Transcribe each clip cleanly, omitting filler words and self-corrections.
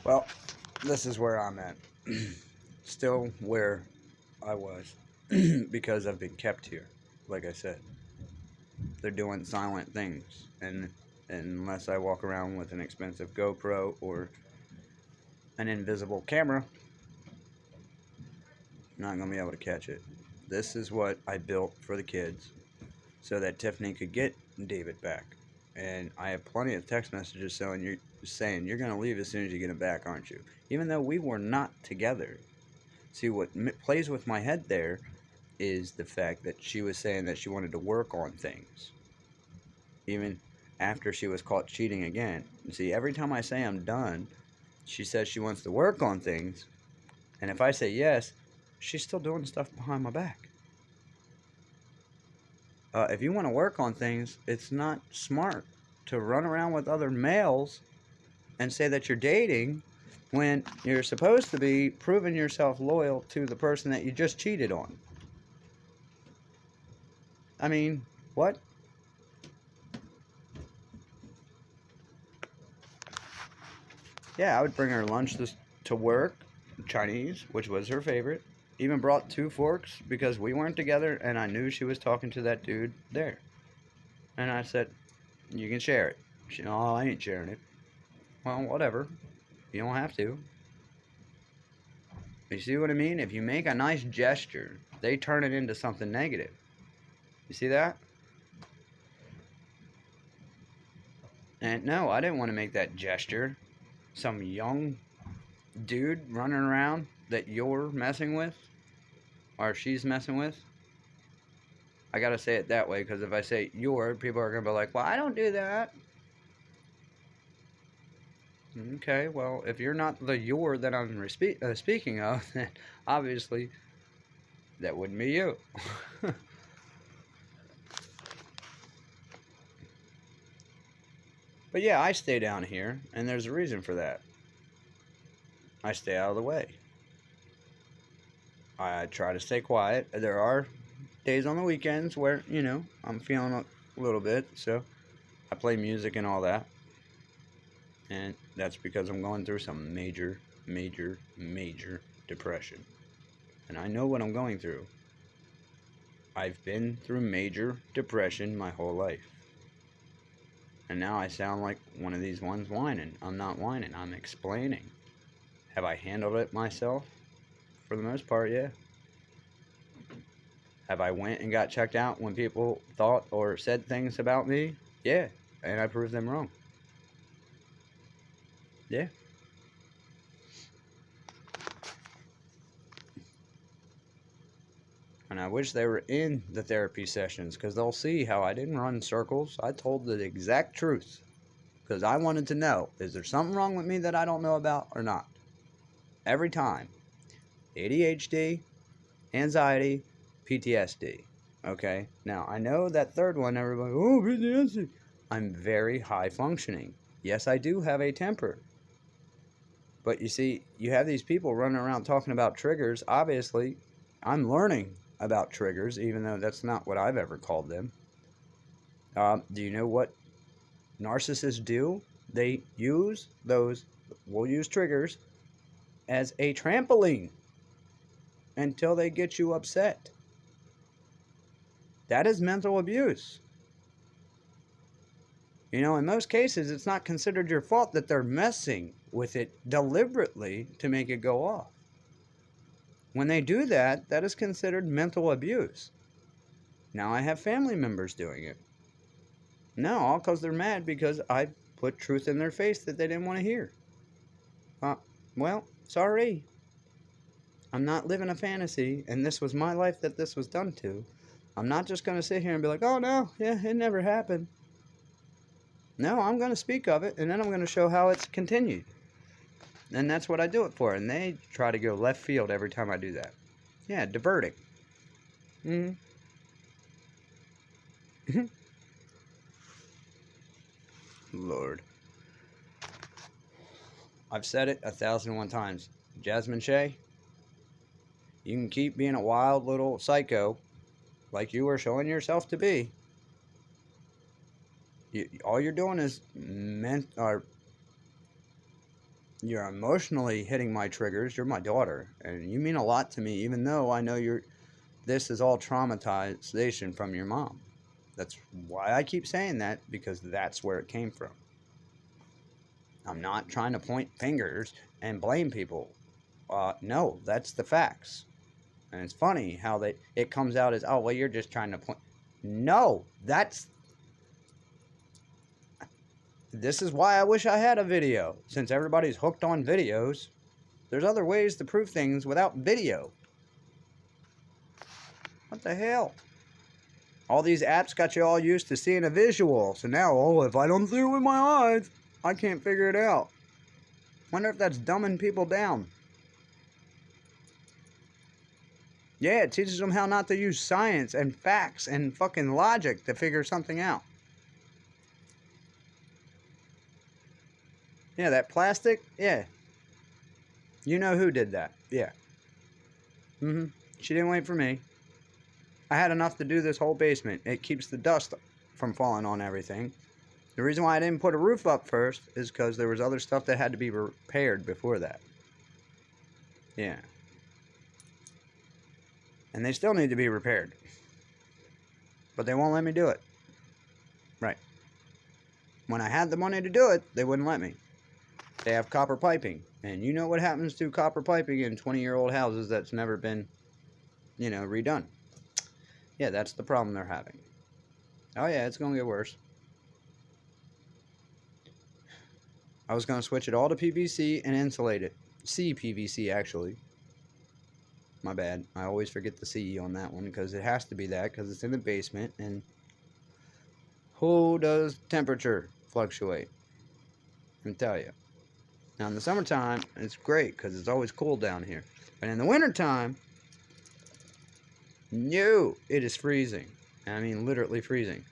Well, this is where I'm at. Still where I was because I've been kept here. Like I said, they're doing silent things, and unless I walk around with an expensive GoPro or an invisible camera, I'm not gonna be able to catch it. This is what I built for the kids so that Tiffany could get David back. And I have plenty of text messages saying you're gonna leave as soon as you get him back, aren't you? Even though we were not together. See, what plays with my head there is the fact that she was saying that she wanted to work on things, even after she was caught cheating again. See, every time I say I'm done, she says she wants to work on things, and if I say yes, she's still doing stuff behind my back. If you want to work on things, it's not smart to run around with other males and say that you're dating when you're supposed to be proving yourself loyal to the person that you just cheated on. I mean, what? Yeah, I would bring her lunch to work, Chinese, which was her favorite. Even brought two forks because we weren't together and I knew she was talking to that dude there. And I said, you can share it. She, oh, I ain't sharing it. Well, whatever. You don't have to. You see what I mean? If you make a nice gesture, they turn it into something negative. You see that? And no, I didn't want to make that gesture. Some young dude running around that you're messing with or she's messing with. I gotta say it that way because if I say you're, people are gonna be like, well, I don't do that. Okay, well, if you're not the you're that I'm speaking of, then obviously that wouldn't be you. But yeah, I stay down here, and there's a reason for that. I stay out of the way. I try to stay quiet. There are days on the weekends where, I'm feeling a little bit, so I play music and all that. And that's because I'm going through some major, major, major depression. And I know what I'm going through. I've been through major depression my whole life. And now I sound like one of these ones whining. I'm not whining, I'm explaining. Have I handled it myself? For the most part, yeah. Have I went and got checked out when people thought or said things about me? Yeah. And I proved them wrong. Yeah. And I wish they were in the therapy sessions because they'll see how I didn't run circles. I told the exact truth because I wanted to know, is there something wrong with me that I don't know about or not? Every time. ADHD, anxiety, PTSD. Okay? Now, I know that third one, everybody, oh, PTSD. I'm very high functioning. Yes, I do have a temper. But you see, you have these people running around talking about triggers. Obviously, I'm learning about triggers, even though that's not what I've ever called them. Do you know what narcissists do? They use those, we'll use triggers, as a trampoline until they get you upset. That is mental abuse. In most cases, it's not considered your fault that they're messing with it deliberately to make it go off. When they do that, that is considered mental abuse. Now I have family members doing it. No, all because they're mad because I put truth in their face that they didn't want to hear. Well, sorry. I'm not living a fantasy, and this was my life that this was done to. I'm not just going to sit here and be like, oh no, yeah, it never happened. No, I'm going to speak of it, and then I'm going to show how it's continued. And that's what I do it for. And they try to go left field every time I do that. Yeah, diverting. Mm-hmm. Lord. I've said it 1,001 times. Jasmine Shea, you can keep being a wild little psycho like you were showing yourself to be. All you're doing is You're emotionally hitting my triggers. You're my daughter, and you mean a lot to me, even though I know this is all traumatization from your mom. That's why I keep saying that, because that's where it came from. I'm not trying to point fingers and blame people. No, that's the facts. And it's funny how it comes out as, oh, well, you're just trying to point. No, this is why I wish I had a video. Since everybody's hooked on videos, there's other ways to prove things without video. What the hell? All these apps got you all used to seeing a visual. So now, oh, if I don't see it with my eyes, I can't figure it out. Wonder if that's dumbing people down. Yeah, it teaches them how not to use science and facts and fucking logic to figure something out. Yeah, that plastic? Yeah. You know who did that. Yeah. She didn't wait for me. I had enough to do this whole basement. It keeps the dust from falling on everything. The reason why I didn't put a roof up first is because there was other stuff that had to be repaired before that. Yeah. And they still need to be repaired. But they won't let me do it. Right. When I had the money to do it, they wouldn't let me. They have copper piping. And you know what happens to copper piping in 20-year-old houses that's never been, redone. Yeah, that's the problem they're having. Oh yeah, it's going to get worse. I was going to switch it all to PVC and insulate it. CPVC, actually. My bad. I always forget the CE on that one because it has to be that because it's in the basement. And who does temperature fluctuate? I can tell you. Now in the summertime, it's great because it's always cool down here. But in the wintertime, no, it is freezing. I mean, literally freezing.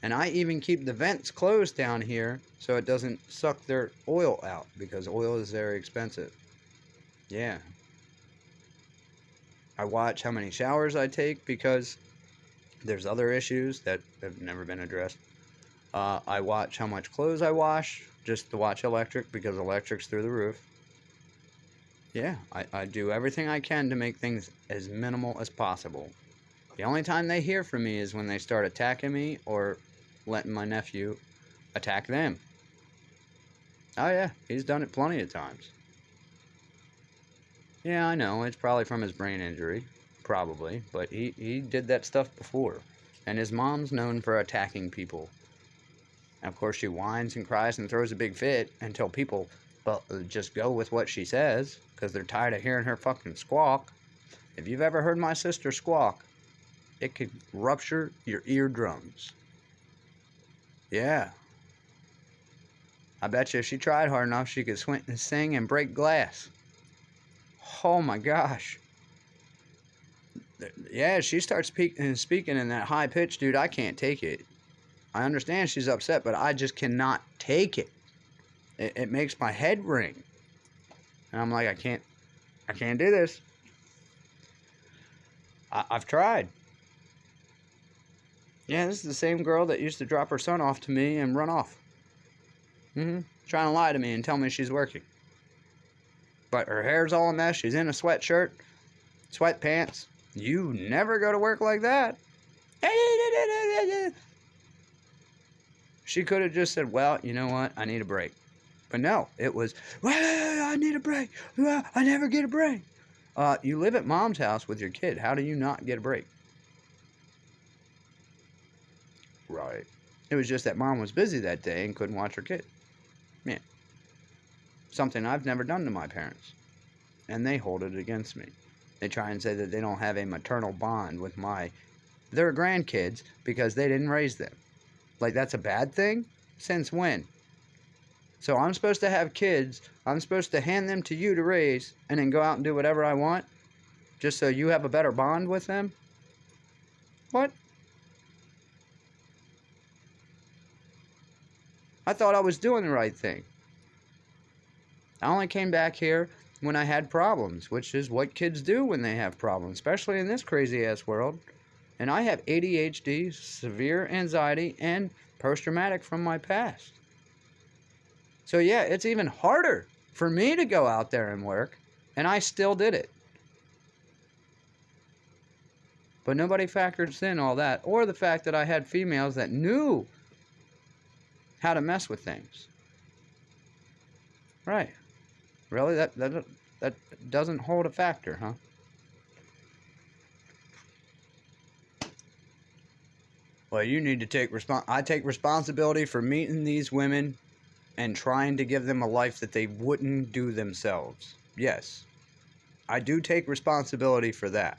And I even keep the vents closed down here so it doesn't suck their oil out because oil is very expensive. Yeah. I watch how many showers I take because there's other issues that have never been addressed. I watch how much clothes I wash just to watch electric because electric's through the roof. Yeah, I do everything I can to make things as minimal as possible. The only time they hear from me is when they start attacking me or letting my nephew attack them. Oh yeah, he's done it plenty of times. Yeah, I know, it's probably from his brain injury. Probably, but he did that stuff before. And his mom's known for attacking people. And of course she whines and cries and throws a big fit until people just go with what she says because they're tired of hearing her fucking squawk. If you've ever heard my sister squawk, it could rupture your eardrums. Yeah. I bet you if she tried hard enough, she could sing and break glass. Oh my gosh. Yeah, she starts speaking in that high pitch, dude. I can't take it. I understand she's upset, but I just cannot take it. It makes my head ring. And I'm like, I can't do this. I've tried. Yeah, this is the same girl that used to drop her son off to me and run off. Trying to lie to me and tell me she's working. But her hair's all a mess. She's in a sweatshirt, sweatpants. You never go to work like that. She could have just said, well, you know what? I need a break. But no, it was, well, I need a break. I never get a break. You live at mom's house with your kid. How do you not get a break? Right. It was just that mom was busy that day and couldn't watch her kid. Yeah. Something I've never done to my parents. And they hold it against me. They try and say that they don't have a maternal bond with their grandkids because they didn't raise them. Like, that's a bad thing? Since when? So I'm supposed to have kids, I'm supposed to hand them to you to raise, and then go out and do whatever I want? Just so you have a better bond with them? What? I thought I was doing the right thing. I only came back here when I had problems, which is what kids do when they have problems, especially in this crazy-ass world. And I have ADHD, severe anxiety, and post-traumatic from my past. So yeah, it's even harder for me to go out there and work, and I still did it. But nobody factors in all that, or the fact that I had females that knew how to mess with things. Right. Really? That doesn't hold a factor, huh? Well, you need to take I take responsibility for meeting these women and trying to give them a life that they wouldn't do themselves. Yes. I do take responsibility for that.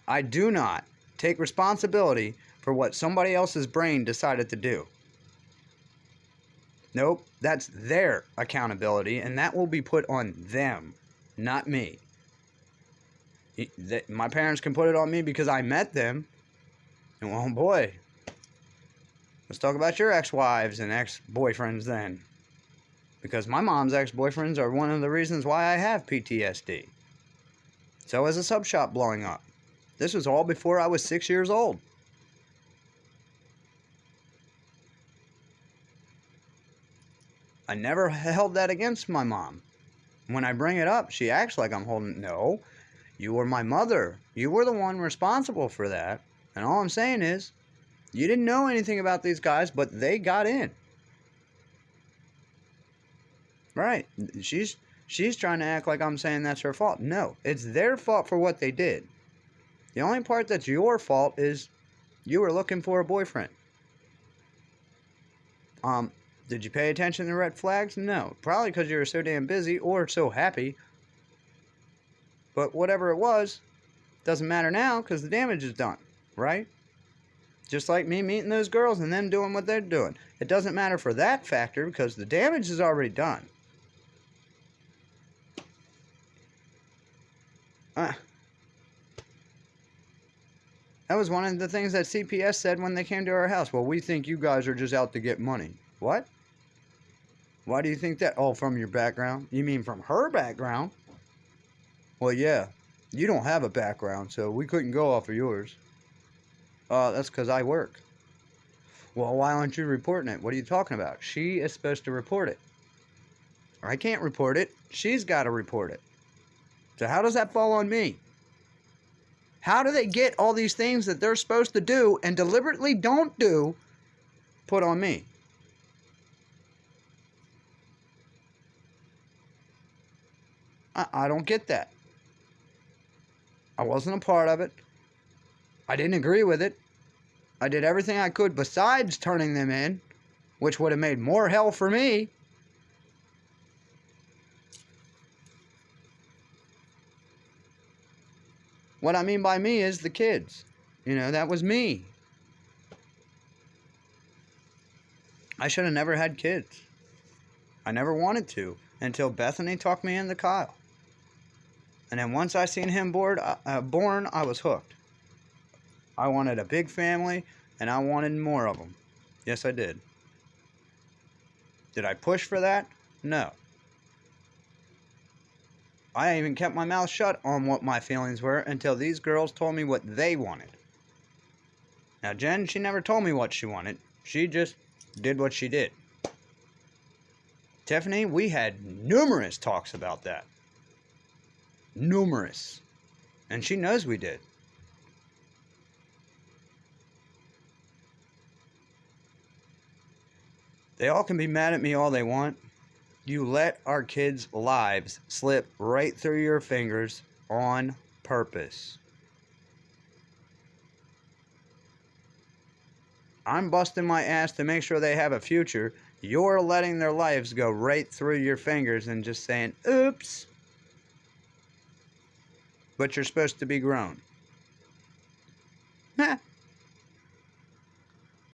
I do not take responsibility for what somebody else's brain decided to do. Nope, that's their accountability, and that will be put on them, not me. My parents can put it on me because I met them, and oh boy, let's talk about your ex-wives and ex-boyfriends then. Because my mom's ex-boyfriends are one of the reasons why I have PTSD. So is a sub shop blowing up. This was all before I was 6 years old. I never held that against my mom. When I bring it up, she acts like I'm holding... No, you were my mother. You were the one responsible for that. And all I'm saying is, you didn't know anything about these guys, but they got in. Right. She's trying to act like I'm saying that's her fault. No, it's their fault for what they did. The only part that's your fault is you were looking for a boyfriend. Did you pay attention to red flags? No. Probably because you were so damn busy or so happy. But whatever it was, doesn't matter now because the damage is done. Right? Just like me meeting those girls and them doing what they're doing. It doesn't matter for that factor because the damage is already done. That was one of the things that CPS said when they came to our house. Well, we think you guys are just out to get money. What? Why do you think that? Oh, from your background? You mean from her background? Well, yeah. You don't have a background, so we couldn't go off of yours. That's because I work. Well, why aren't you reporting it? What are you talking about? She is supposed to report it. I can't report it. She's got to report it. So how does that fall on me? How do they get all these things that they're supposed to do and deliberately don't do put on me? I don't get that. I wasn't a part of it. I didn't agree with it. I did everything I could besides turning them in, which would have made more hell for me. What I mean by me is the kids. You know, that was me. I should have never had kids. I never wanted to until Bethany talked me into Kyle. And then once I seen him born, I was hooked. I wanted a big family, and I wanted more of them. Yes, I did. Did I push for that? No. I even kept my mouth shut on what my feelings were until these girls told me what they wanted. Now, Jen, she never told me what she wanted. She just did what she did. Tiffany, we had numerous talks about that. Numerous. And she knows we did. They all can be mad at me all they want. You let our kids' lives slip right through your fingers on purpose. I'm busting my ass to make sure they have a future. You're letting their lives go right through your fingers and just saying, oops. But you're supposed to be grown.